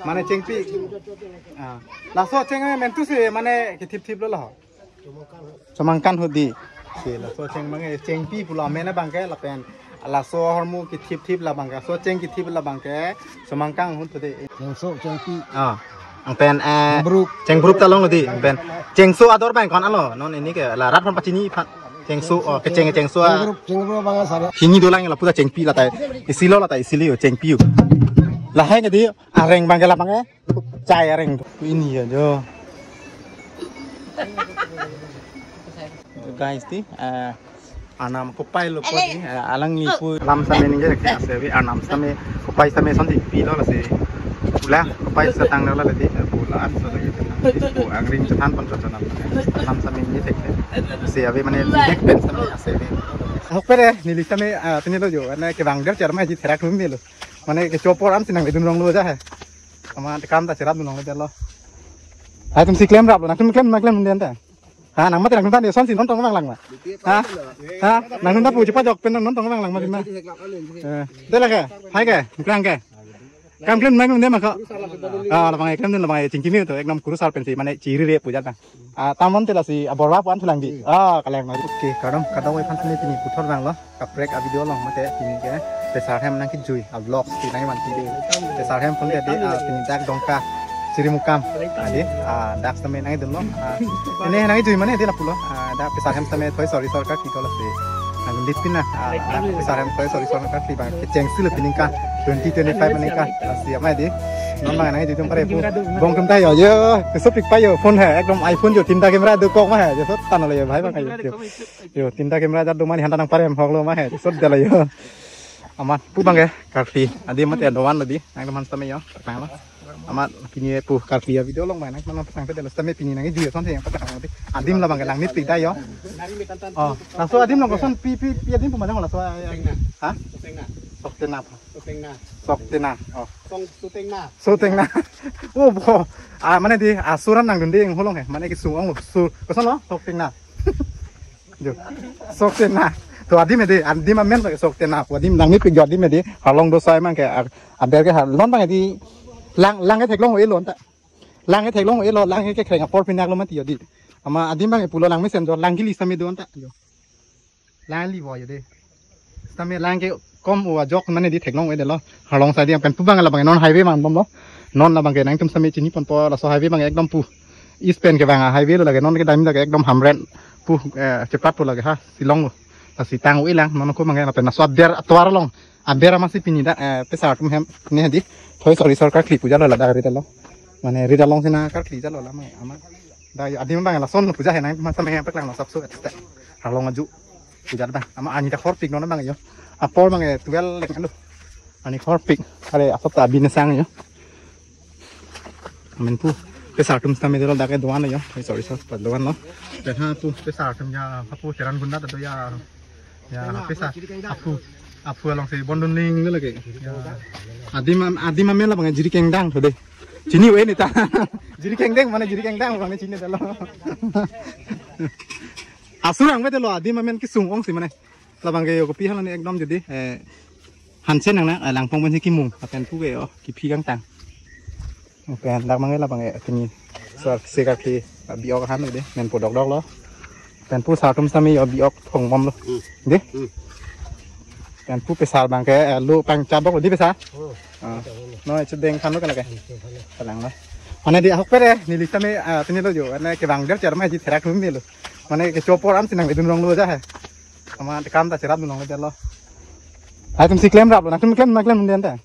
Mana cengpi? Laso ceng mentu sih mana kitip-tip lo. Semangkan hudi. Si laso ceng mana cengpi pulau mana bangke lapen. Laso hormu kitip-tip lah bangke. So ceng kitip lah bangke. Semangkang hudi. Cengso cengpi. Ang pen ceng bruk talong lo di. Pen cengso ador bang kon alo. Non ini ke la rat pon pacini cengso ke cengso. Cengso bangga sana. Kini dolang la puta cengpi la tai. Isilo la tai isilio cengpi. Lah hai ke dia areng bangke la bangke. Cai areng ini ya jo. Guys ti anam kopai lo podi alang ni pu lam same ni je ke ase anam same kopai same sonti pi lo la se pula kopai satang lo la di pula an so lagi pu angring chan pon chan anam same ni tek se ave mane dek pen same ase hok pere ni li same tini lo jo na ke bang der char ma ji therak rum lo mane ke chopor am sinang edun rong lo ja hai ama kam ta cherat dunong lo hai tum si claim rap lo na tum claim den ta nang mati nang tadi sonsi nonton bang lang ma nang tadi puji pajok pen nonton bang lang ma dimana deh lah ke hai ke bukan ke kam klaim nang dia maka lapang klaim dia lapang cingkimi itu eknom kurusal pensi mana ciri dia puja ta tamon tela si aborwa puan tulang di kaleng ma oke kadang kadang wei pan sini pini putar bang lo kaprek video lo mate pini ke besar hem nang kijui vlog ti nang man ti besar hem pun dia pini dak dongka Siri mukam, ade, dak sampai nangi dulu, ini nangi cuy mana dia lah pulo, dak besar hem sampai toy sorry kak kita lah sih, nanti lipin lah, besar hem toy sorry kak kita, keceng sih lebih ningkat, 2025 meningkat, siapa dia, nama nangi itu pada pun, bong tum tayo, yo, kesuk pikpai yo, phone hai, ekdom iPhone yo, tinta kamera dua kok mah, yo, tanah lah yo, bahaya bang yo, tinta kamera jatuh mana hantar nang parem, hok lo mah, yo, dah lah yo, amat, pu bang ya, karfi, ade mati ada wan lagi, ekdom hantar sampai yo, terkenal lah. Amat pini pu karfi video long mana mana pasang pedal stame pini nangi juga sonte yang pasang nanti adim lah bang lang nit tidak yo langsung adim long koson pi adim pemandang langsung soktena sotengna boh mana di asuran nang dundi yang holong mana kisung ong koson lo soktena jo soktena to adim amen pakai soktena adim nang nit pijo adim halong dosa emang kayak ada ke halon bang di lang cái thạch long ấy luôn ta lang cái thạch long ấy luôn lang cái khay ngapor pinak lo mati yodi ama adim bang pulo lang mesen do lang gili same don ta yo lang li boy yodi same lang cái kom wa jok mane di thạch long ấy de lo halong sa di pen pu bang la bang non highway mang bom lo non la bang ke nang tum same chini pon po la so highway bang ekdom pu east pen ke bang highway lo la ke non ke daim la ke ekdom hamren pu cepat pu la ke ha silong lo ta si tang ui lang non ko bang la pen na so ber atwar long abera masih pini da pesar tum hem ne di thoi sorry kar klip puja la da rita lo mane rita long sina kar klip jalo la mai ama da adim bang la son puja he nang ma sampe pek lang no sabsu eta halong aju puja bang ama ani ta khor pik no bang yo apol bang 12 lek anu ani khor pik are asap ta bin sang yo men pu pesar tum sampe dolo da ke doan yo thoi sorry pa doan lo dan ha pu pesar tum ya pu jaran bunda da ya pesar apu long si bondon ling nữa là kì adim amel lah bang jadi kengdang tuh deh sini weh nih ta jadi kengdang mana jadi kengdang bang sini dah lo asurang betul lo adim amel kisung ong si mana lah bang kayak kopi halan ekdom jadi hansen nang na langpong ben si kimung apen pu kayak kipi kang tang oke dak mangai lah bang kayak ini soal sekar ki biok han deh men podok dok lo pen pu satum sami yo biok thong bom lo deh dan pu pesar bang kayak lu pang cabok di pesar no cedeng kan lo kan kayak tenang lah mana di ahok pere nih lista me tini lo jo mana ke bang der cara mah ji terak rum lo mana ke copor am sinang edun rong lo aja he sama kam ta cerat dunong lo lo hai tum si klaim rap lo nang tum klaim den ta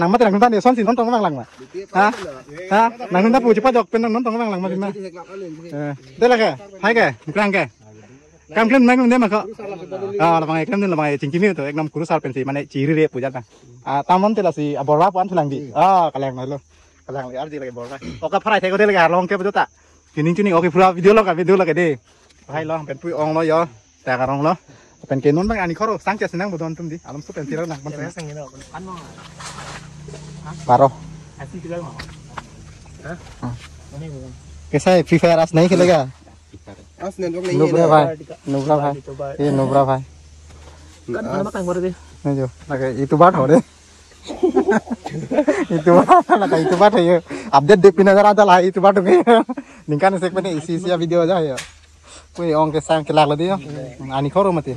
nang mati nang tadi son si nonton bang lang ma nang tadi puji pajok pen nonton bang lang ma dimana deh lah ke hai ke bukan ke kam klaim nang dia maka lapang klaim dia lapang cingkimi itu eknom kurusal pensi mana ciri dia puja ta tamon tela si aborwa puan tulang di kaleng lo kaleng li arji lagi borwa oke prai theko dia lagi long ke betul tak kini oke pura video lo ke deh hai lo pen pui ong lo yo ta karong lo pen kenon bang ani khoro sang cha senang bodon tum di alam su pensi lo nang pensi sang ini kan mo paro asi tiga mo कैसा है free fire आज नहीं खेलेगा आज नहीं नुब्रा भाई ये नुब्रा भाई kan makan baru deh. Nih jo, pakai itu baru deh. Itu mana kayak itu pada ya. Update dek pindah aja lah itu pada kayak. Ningkan segmen isi video aja ya. Kui ong kesang kelak lagi ya. Ani koro mati.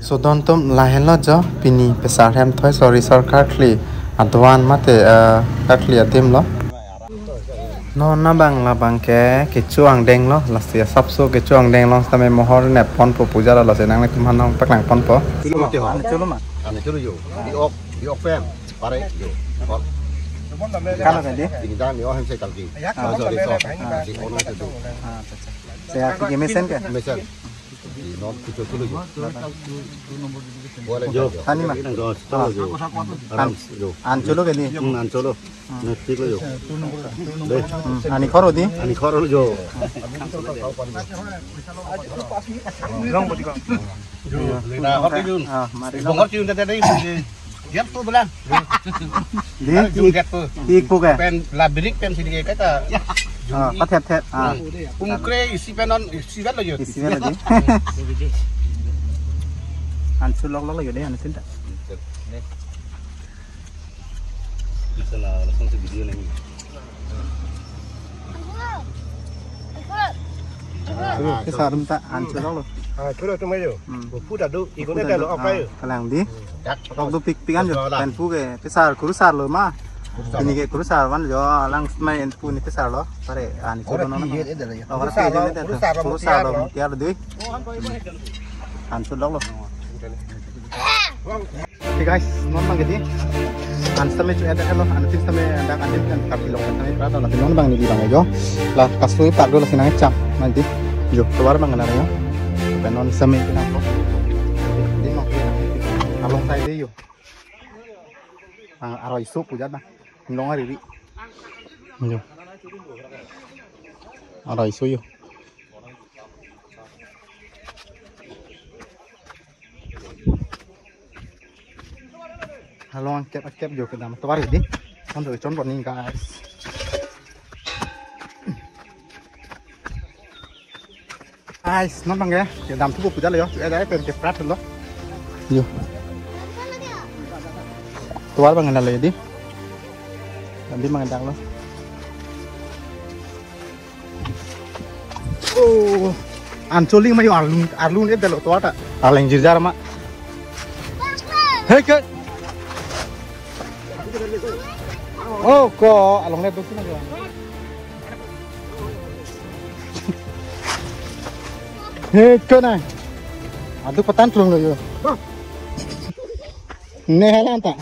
So dontom lahen lo jo pini pesar hem thoi sorry sarkar kli adwan mate kakli atim lo. No na bang la bang ke kecuang deng lo lastia sapso kecuang deng lo tame mohor ne pon po puja lo senang le kumhan nong paklang pon po. Chulo mati ho. Chulo ma. Ane chulo yo. Di ok fem. Pare yo. Kalau tadi. Tinggal ni orang saya kalki. So di so. Di ono tu. Saya pergi mesin ke? Mesin. Di non kita chulo yo. Boleh yo. Tani ma. An chulo ke ni? An chulo. Nanti lo yo. Ani koro di? Ani koro lo yo. Long bodi ko. Nah, apa itu? Mari Bongkar cium tadi dia tu belang. Di Cium get tu. ik pu ke? Pen labirik pen sini kayak kata. Pathet Umkre isi penon isi vet lo yo. isi lagi. An chulo lo yo deh an sinta. Bisa lah langsung se video ni. Besar minta an chulo lo. Chulo tu mayo. Pu dah tu ikut dah lo apa yo. Kalang di. Kau tu pikan jo pen pu ke besar kurusar lo ma. Ini ke kurusar wan jo lang main pu ni besar lo. Pare an chulo no. Kurusar lo tiar dui. An chulo lo. Okay guys, normal gitu. An sampai cuy ada lo, an tim sampai anda andin kan kapilong sampai berapa lah pilong bang ni bang jo. Lah kasui pak dulu sinang cam nanti. Jo keluar bang kenapa yo? Penon sampai kita kok. Di mau kita. Along saya deh yo. Aroi sup puja dah. Nong hari ni. Jo. Aroi sup yo. Halo angkat jo ke dalam tuar ini. Untuk contoh nih guys. Guys, nonton ya. Ke dalam tubuh puja lo yo. Ada apa yang keperat lo? Yo. Tuar bangan lo jadi. Nanti mengendang lo. Oh, ancoling mayu arlun itu lo tuar tak? Arleng jirjar mak. Hei ke. Oh, kok along lebar sini aja. Hei, kau nak? Aduh, petan turun lo yo. Nehalan tak?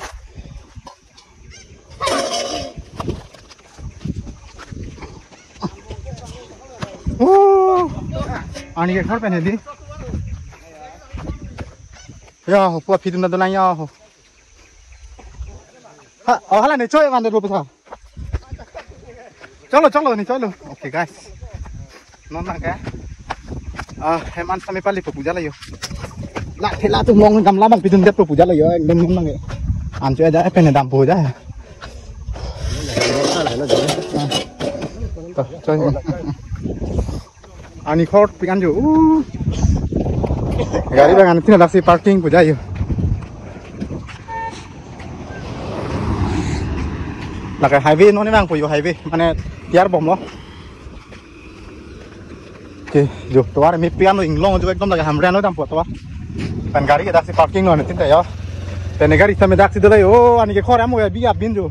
Oh, ani ke khar pehne di? Ya, puas fitur na dolan ya. हाँ हालां नहीं चोय वांदे रूप सा चलो नहीं चलो ओके गाइस नॉन ना क्या हेमान समय पाली पूजा लायो ला ठेला तो मong गमला बंग पिजुन देप पूजा लायो एकदम नॉन ना आन चोय जा पेने दाम पूजा है तो चोय आनी खोट पिकान जो गाड़ी बंगान तीन लाख से पार्किंग पूजा यो là cái highway nó đang của highway mana tiar bom lo oke jo tuar mi pian lo inglong jo ekdom lagi hamran lo dam po tuar pan gari dak si parking lo tin ta yo pen gari tame dak si dole oh ani ke khor am ya bi bin jo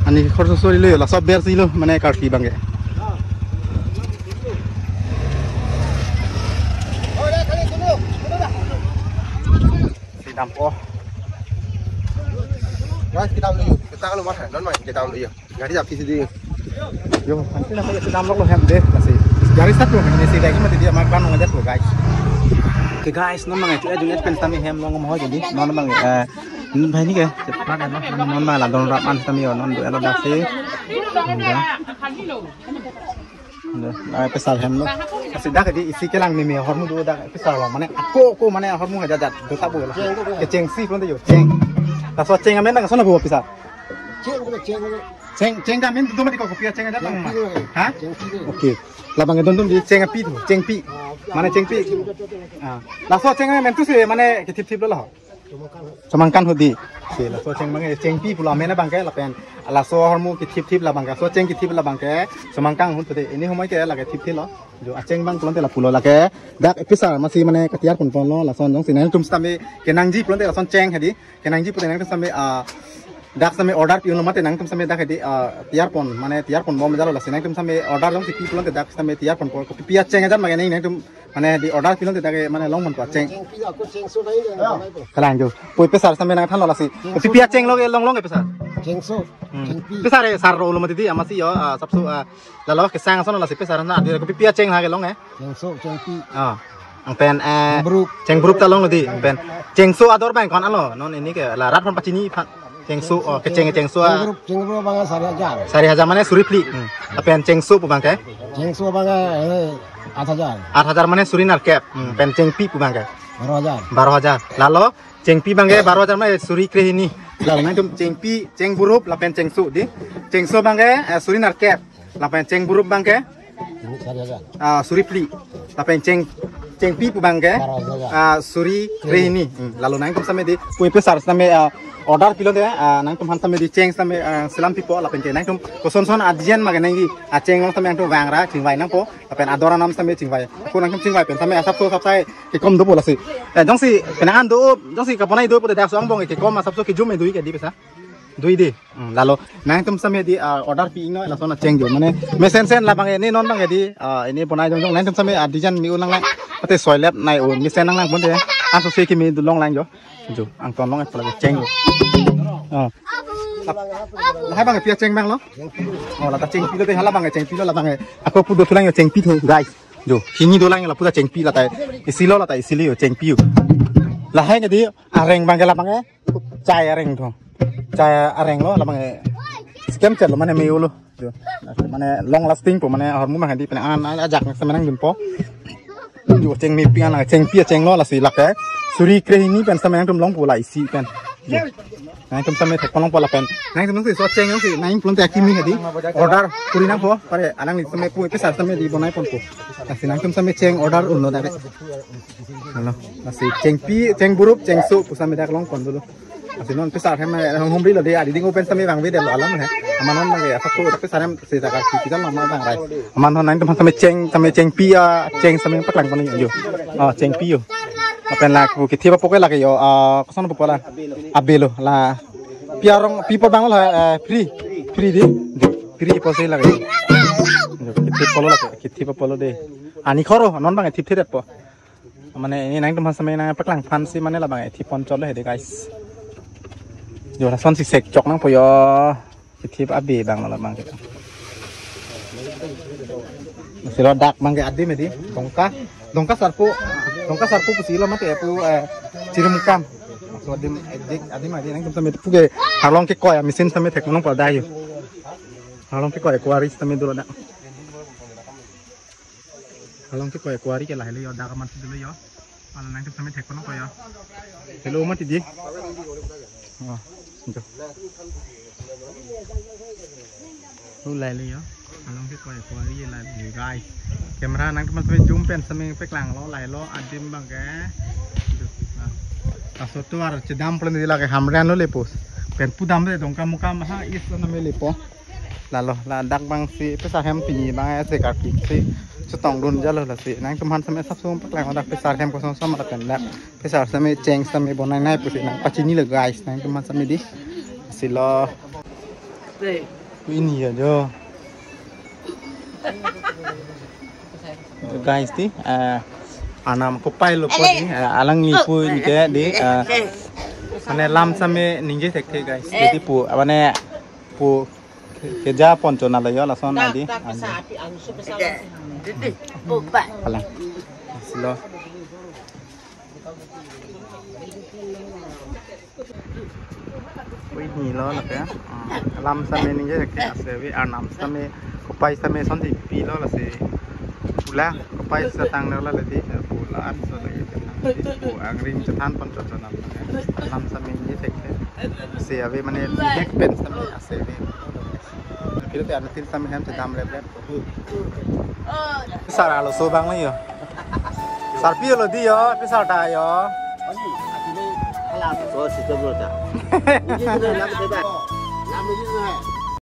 ani ke khor so sori lo la sob ber si lo mana kar ki bange Dampo. Guys, kita kalau mau dan main kita dulu ya. Gari jap sini dia. Yo, nanti nak kita dalam lo hem deh, masih. Gari satu ini sih lagi mati dia makan ngajak lo guys. Oke guys, non mangai cuy aja pen kami hem lo ngomong jadi, non mangai भाई नहीं क्या cepat kan non malah don rapan kami non do elo dasi pesal hem lo masih dah di isi kelang mimi hormu do dah pesal lo mana aku mana hormu aja jat do tak boleh keceng sih pun tu yo ceng la so ceng amen na so na bu pisar Ceng ceng kami tu mati kau kopi ceng ada bang ha ceng pi okey la bang tu di ceng api tu ceng pi mana ceng pi la so ceng amen tu se mana ke tip lah semangkan hudi si la so ceng bang ceng pi pula amen bang ke la pen la so hormu ke tip la bang ke so ceng ke tip la bang ke semangkang hun tu ini humai ke la ke tip lo jo aceng bang pulang te la pulo la ke dak pisar masih mana ketiar pun lo la son jong sinan tum stame ke nangji pulang te la son ceng hadi ke nangji pulang te stame dak sampai order pion mate nang tum sampai dak di tiar pon mane tiar pon bom jalo la sinang tum sampai order long pi pulang te dak sampai tiar pon ko pi ceng aja mage nang tum mane di order pion te dak mane long mon ko ceng kalang jo poi pesar sampai nang than lo la si pi ceng lo long ke pesar ceng so pesar sar ro lo mate di amasi yo sabsu la lo ke sang son la si pesar na di ko pi ceng ha ke long ceng so ceng pi ang pen ceng bruk ta long lo di pen ceng so ador bang kon alo non ini ke la rat pon pacini cengsu ke cengsu bang sari hajar mana suri pli tapi yang cengsu bang ke cengsu bang 8,000 mana suri narkep pen cengpi bang ke 12,000 lalu cengpi bang ke 12,000 mana suri kre ini lalu nanti cengpi ceng burup lapen cengsu di cengsu bang ke suri narkep lapen ceng burup bang ke suri pli lapen cengpi bang ke suri kre ini lalu nanti sampai di kue besar sampai order pilot ya nang tum han sampai di ceng sampai selam pipo la pen nang tum koson son adian maga nang di ceng long sampai tum wangra cingwai nang po la pen adora nam sampai cingwai ko nang tum cingwai pen sampai asap so sapsai ke kom do bola si jong si kenangan do jong si kaponai do po da so ang bong ke kom asap so ke jume dui ke di pesa dui di lalu nang tum sampai di order pi no la sona ceng jo mane mesen sen la bang ini non bang di ini ponai jong nang tum sampai adian mi ulang lang pate soilet nai o misen nang lang bon de aso se ke mi du long lang jo jo ang ton long pala ceng hai bang pia ceng bang lo oh la ta ceng pi lo te hala bang ceng pi lo la bang aku pu do tulang yo ceng pi tu guys jo hini do lang la pu ta ceng pi la ta isilo la ta isili yo ceng pi yo la hai ke di areng bang la bang chai areng tho chai areng lo la bang scam chat lo mane me lo jo mane long lasting po mane hormu mang di pen an ajak semenang jumpo jo ceng mi pi ana ceng pi ceng lo la si la ke suri kre ini pen semenang tum long po la isi pen nang tum sampai tek polong pola pen nang tum si so ceng si nang plon te akimi hadi order puri nang po pare anang ni sampai pu pesar sampai di bonai pon po nasi nang tum sampai ceng order unno da halo nasi ceng pi ceng burup ceng su pu sampai dak long pon dulu nasi non pesar hem hom ri lo de adi ding open sampai bang we de lo alam he amanon bang ya satu pesar hem si da ka ki kan lama bang rai amanon nang tum sampai ceng pi ceng sampai paklang pon yo ceng pi yo apen la ku kiti pa pokoy la kayo kosono pokola abelo la piarong pipo bang la free di free po sei la kayo kiti pa polo de ani khoro non bang tip thiret po mane ini nang tum samay na paklang fancy mane la bang tip pon chol he de guys yo la son si sek chok nang po yo kiti pa abe bang la bang kita silo dak bang ke adi medi dongka sarpu pusilo mate pu cirimukam so adim nang tum sampai pu ke halong ke koy mesin sampai tek nong pada yo halong ke koy aquarius sampai dulu dak halong ke koy aquarius ke lah yo dak man dulu yo ala nang tum sampai tek nong koy yo hello mati di jo lu lai le yo halong ke koy aquarius la guys kamera nang teman sampai zoom pen sampai peklang lo lai lo adim bang ke aso tu ar cedam plan di lagi hamran lo lepos pen pudam de dongka muka maha is lo name lepo lalu la dak bang si pesar hem pinyi bang se kaki si setong dun jalo la si nang teman sampai sabsum peklang dak pesar hem kosong sama la pen dak pesar sampai ceng sampai bonai nai pusi nang pacini le guys nang teman sampai di silo ini ya jo guys ti anam kopai lo po ni alang ni pu ni ke di ane lam same ninje tek guys jadi pu ane pu keja ponco na la yo la son adi alang silo ini lo la ke lam same ninje tek asewi anam same kopai same son di pi lo la se pula kopai sa tang na la di pula an so la Bu angring cetan pon contoh lam sami ni sekte siawe mane dek pen sami asebe kilo te anatin sami ham sedam lep sara lo so bang mai yo sar pi lo di yo pi sar ta yo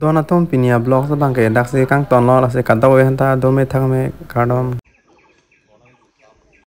Dona tom pinia blog sa bang ke dak se kang ton lo la se ka daw han ta do me thang me ka dom